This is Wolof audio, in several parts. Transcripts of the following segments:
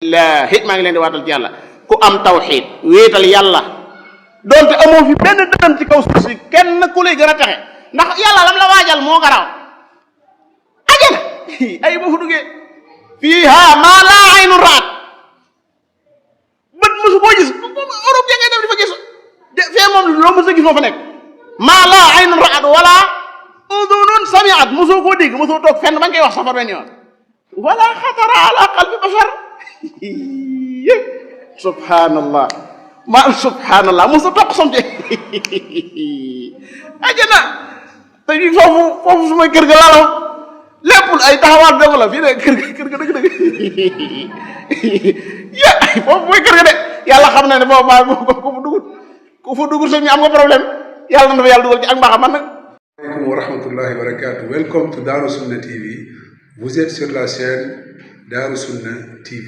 la hit maa ngi leen di waatal ci yàlla ku am tawxiid wéetal yàlla donte amoo fi benn dërëm ci kaw suuf si kenn ku lay gën a texe ndax yàlla lam la waajal moo garaaw ajana ay ba fu duggee fiiha maa laa aynu raat bët mosu koo gis Europe ya ngay dem di fa gis fee moom loo mos a gis moo fa nekk maa laa aynu raat wala udunun samiat mosoo koo dégg mosoo toog fenn bañ koy wax safar benn yoon wala xatara ala qalbi bashar subhanallah ma subhanallah mosu toq somte ajana te foofu su may kër ga laalaw lépp ay taxawaat dong la fii de kër ga dëgg ya foofu mooy kër ga de yàlla xam na ne boobu maa ku fa dugul sax ñu am nga problème yàlla na fa yàlla dugal ci ak mbaaxam man nag. Assalamualaikum warahmatullahi wabarakatuh. Welcome to Darou Sunna TV. Vous êtes sur la chaîne Darou Sunna TV.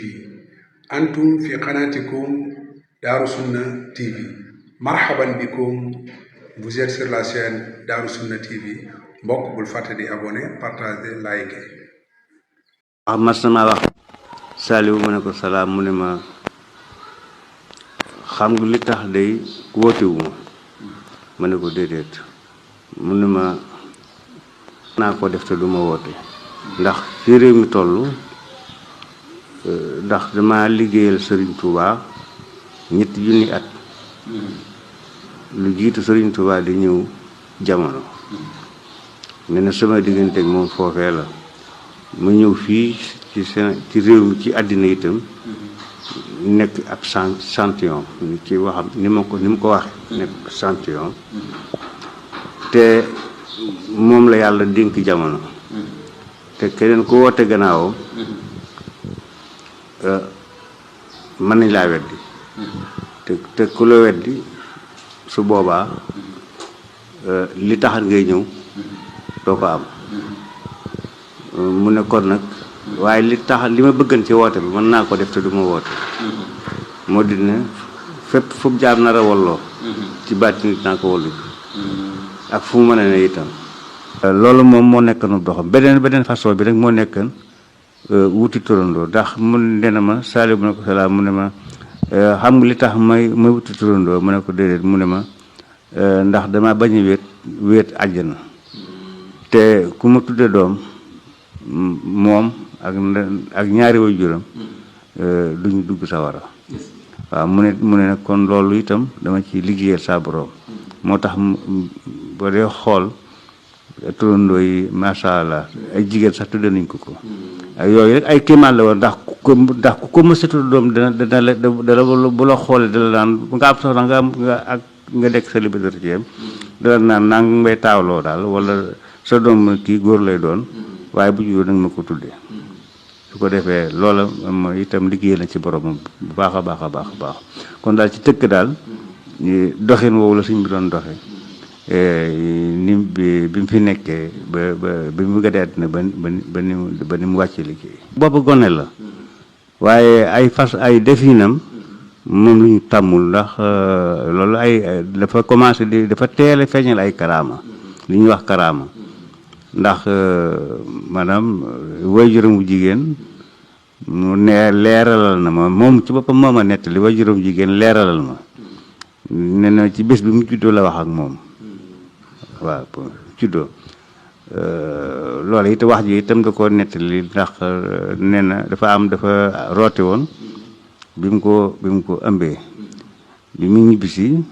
Antum fi qanatikum Darou Sunna TV. Marhaban bikum. Vous êtes sur la chaîne Darou Sunna TV. Mbokk bul fàtte di abonné, partager, liker. mas na maa wax Saliou mu ne ko salaam mu ne ma xam nga li tax day wootewu ma ne ko déedéet mu ne ma naa ko def te du ma woote ndax fi réew mi toll ndax dama liggéeyal Serigne Touba ñetti junni at lu jiitu Serigne Touba di ñëw jamono ne na sama diggante ak moom foofee la ma ñëw fii ci réew mi ci àddina itam nekk ab champion ci waxam ni mu ko waxe nekk champion te moom la yàlla dénk jamono te keneen ku woote gannaawam mën nañ laa weddi te ku la weddi su boobaa li taxat ngay ñëw doo ko am mu ne kon nag waaye li ma bëggan ci woote bi mën naa ko def te du ma woote moo di ne fépp fu jaar nar a walloo ci baati nit naa ko wallu ak fu mu mën a ne itam loolu moom moo nekkoon doxam beneen façon bi rek moo nekkoon wuti turandoo ndax mun ne na ma Saliou mu ne ko salaam mu ne ma xam nga li tax may wuti turandoo mu ne ko déedéet mu ne ma ndax dama bañ a wéet àjjana te ku ma tudde doom moom ak ñaari waajuram duñu dugg sawara waaw mu ne nag kon loolu itam dama ci liggéeyal saa borom moo tax boo dee xool turandoo yi macha allah ay jigéen sax tudde nañ ko ak yooyu rek ay kéemaan la woon ndax ku ko mës a tudde doom dana bu la xoolee dala naan nga am soxna nga dekk sa liberté ci yam dala naan naa ngi may taawloo daal wala sa doom kii góor lay doon waaye bu juddoo nag ma ko tuddee su ko defee loola mooy itam liggéey na ci boromam bu baax a baax a baax kon daal ci tëkk daal doxin woowu la suñ bi doon doxe ni bi mu fi nekkee bi mu gëdee àddina ba ni mu wàccee liggéey booba gone la waaye ay definam moom lu ñu tàmmul ndax loolu dafa commencé dafa teel a feeñal ay karaama li ñuy wax karaama ndax maanaam waajuram bu jigéen mu ne leeralal na ma moom ci boppam moo ma nettali waajuram bu jigéen leeralal ma ne na ci bés bi mu juddoo la wax ak moom waaw juddoo loolu it wax ji itam da koo nettali ndax nee na dafa roote woon bi mu ko ëmbee bi mu ñibbisi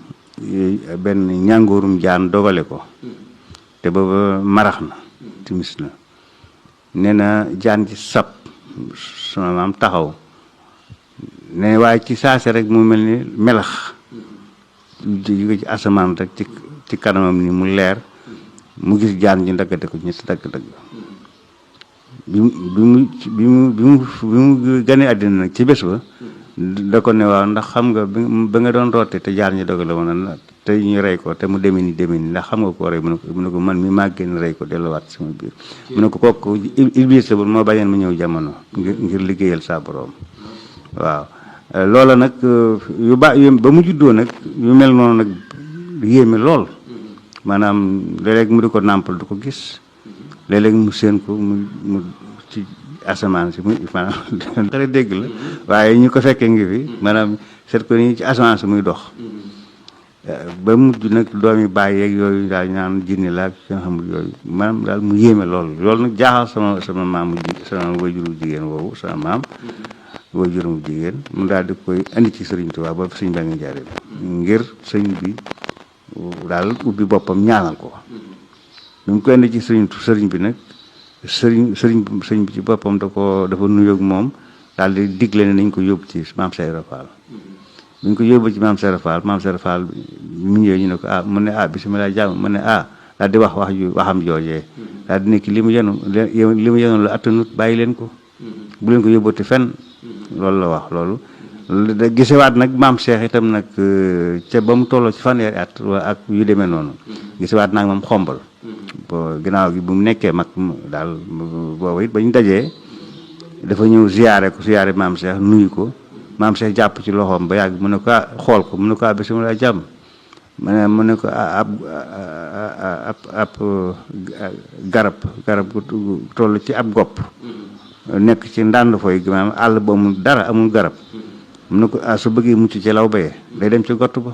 benn ñàngoorum jaan dogale ko te booba marax na timis na nee na jaan ci sab sama maam taxaw ne waaye ci saase rek mu mel ni melax jóge ci asamaan rek ci kanamam ni mu leer mu gis jaan ji ndaggate ko ñetti dagg-dagg bi mu gane àddina nag ci bés ba da ko ne waaw ndax xam nga ba nga doon roote te jaan ñi dogale woon te ñu rey ko te mu demee ni ndax xam nga ko rey mu ne ko man mi maa génn rey ko delluwaat sama biir mu ne ko kooku iblis la bu moo bañeen ma ñëw jamono ngir liggéeyal saa borom waaw loola nag ba mu juddoo nag yu mel noonu nag yéeme lool maanaam léeg-léeg mu di ko nàmpal du ko gis léeg-léeg mu séen ko mu ci asamaan si muy maanaam dara dégg la waaye ñu ko fekkee ngi fi maanaam seet ko nii ci asamaan si muy dox ba mujj nag doomi bàyyi yeeg yooyu daal ñaan jinni la ak nga xamul yooyu maanaam daal mu yéeme loolu nag jaaxal sama maamu sama wajuru jigéen woowu sama maam wajurum jigéen mu daal di koy indi ci sëriñ Tuubaa ba sëñ ba ngi jaaree ngir sëñ bi daal ubbi boppam ñaanal ko bi mu ko indi ci sëriñ bi nag sëriñ bi ci boppam dafa nuyoog moom daal di digle ne nañ ko yóbbu ci maam Seyra Fall bi ñu ko yóbbu ci maam Seyra Fall mu ñëwee ñu ne ko mu ne bisimilah jàmm mu ne daal di waxam joojee daal di nekk li mu yenu la attanut bàyyi leen ko bu leen ko yóbbuti fenn loolu la wax loolu da gisewaat nag maam Cheikh itam nag ca ba mu tolloo ci fanweeri at ak yu demee noonu gisewaat nag moom xombal ginnaaw gi bu mu nekkee mag daal boobu it ba ñu dajee dafa ñëw ziyaare maam Cheikh nuyu ko maam Cheikh jàpp ci loxoom ba yàgg mu ne ko xool ko mu ne ko bisimilah jàmm mu ne ko ab garab gu toll ci ab gopp nekk ci ndànd fooy maanaam àll ba amul garab mu ne ko su bëggee mucc ci law bayee day dem ci gott ba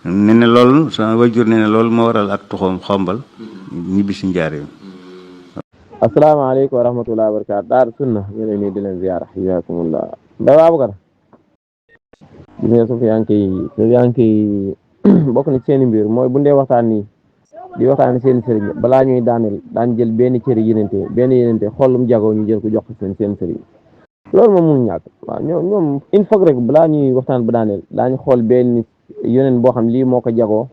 ne ne loolu sama wajur ne ne loolu moo waral ak tuxoom xombal ñibbi si njaareem. asalaamaaleykum wa rahmatullahi wa barakaatu Daaru Sunna ñu leen nii di leen ziyaara xiyaakumullah Mbaye Babacar gis nga Sufiyanke yi bokk na ci seen mbir mooy bu ndee waxtaan nii di waxtaan seen sëriñ balaa ñuy daaneel daan jël benn cëri yenente xoolum jagoo ñu jël ko jox ko seen sëriñ loolu moom mënu ñàkk waaw ñoom il faut rek balaa ñuy waxtaan ba daaneel daañu xool benn yeneen boo xam lii moo ko jagoo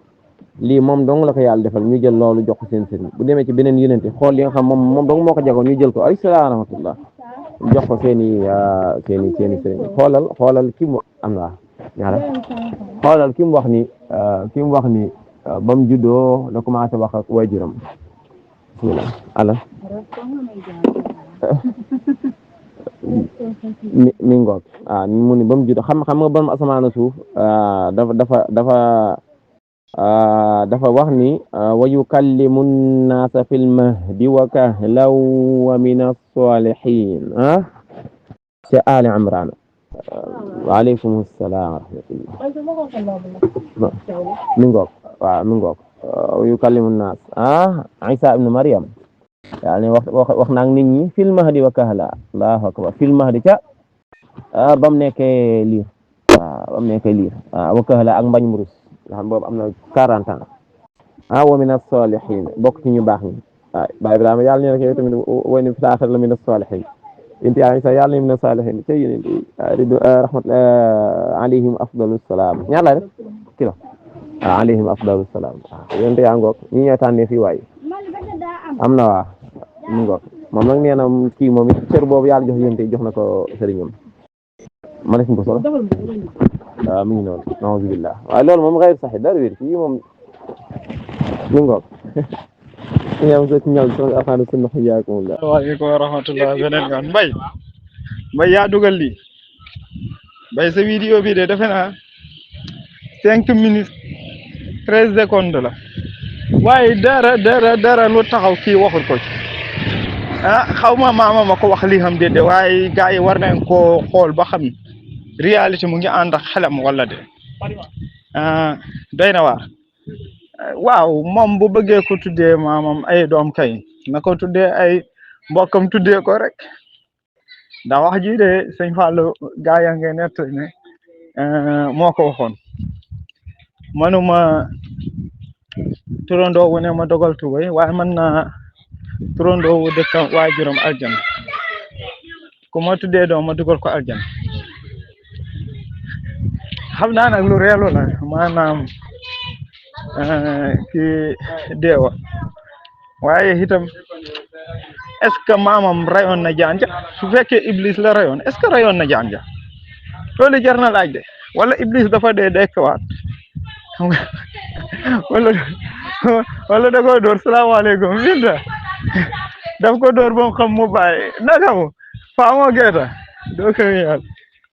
lii moom dong la ko yàlla defal ñu jël loolu jox ko seen sëriñ bu demee ci beneen yenente xool li nga xam moom dong moo ko jagoo ñu jël ko ay salaam rahmatullah jox ko seeni sëriñ xoolal ki mu am na ñaara xoolal ki mu wax ni ba mu juddoo la commencé wax ak waajuram bismillah ala mi ngoog mu ni ba mu juddoo xam nga ba mu asamaan suuf dafa wax ni wa yukallimu nnaasa fil mahdi wa kahlan wa min as-salihin ci Ali Imran waaleykum salaam wa rahmatullah mi ngoog wa yukallimu nnaas Isa ibnu Maryam yaani wax naag nit ñi fil mahdi wa kahla allahu akbar fil mahdi ca ba mu nekkee liir wa kahla ak mbañ murus nga xam boobu am na 40 ans wa min as-salihin bokk ci ñu baax ñi Baay Ibrahima yàlla ne rek yow tamit wa ni fil aaxirati la min as-salihin inti yaa Isa yàlla ne min as-salihin ca yéen rahmatullah alayhim afdalu salaam ñaar la rek kilo alayhim afdalu salaam yéen yaa ngoog ñi ñooy tànnee fii waay am na waa mu ngoog moom nag nee na kii moom it cër boobu yàlla jox yénte jox na ko sëriñam ma def ko solo waaw mi ngi noonu nauzu billah waaye loolu moom xayr sax dara wér kii moom mu ngoog ñam sa ci ñal so afaan sunna xiyaakumullah waaleykum wa rahmatullah beneen yoon mbay yaa dugal lii mbay sa vidéo bi de defe naa 5 minutes 13 secondes la waaye dara lu taxaw kii waxul ko ci xaw ma maama ma ko wax li xam de waaye gars yi war nañ koo xool ba xam réalité mu ngi ànd ak xelam wala de doy na waar waaw moom bu bëggee ko tuddee maamam ay doom kay na ko tuddee ay mbokkam tuddee ko rek ndax wax ji de sëñ Fallou gaa yaa ngi nett ne moo ko waxoon manuma turandoo wu ne ma dogal tubay waaye mën naa turandoo wu dëkk waajuram aljana ku ma tuddee doom ma dugal ko aljana xam naa nag lu reelu la maanaam ki deewa waaye itam est ce que maamam rayoon na jaan ja su fekkee iblis la rayoon est ce que rayoon na jaan ja loolu jar na laaj de wala iblis dafa dee dekkawaat xam nga wala da ko dóor salaamaaleykum binda daf ko dóor ba mu xam mu bàyyi naka mu faamoo geeta doo ko yàlla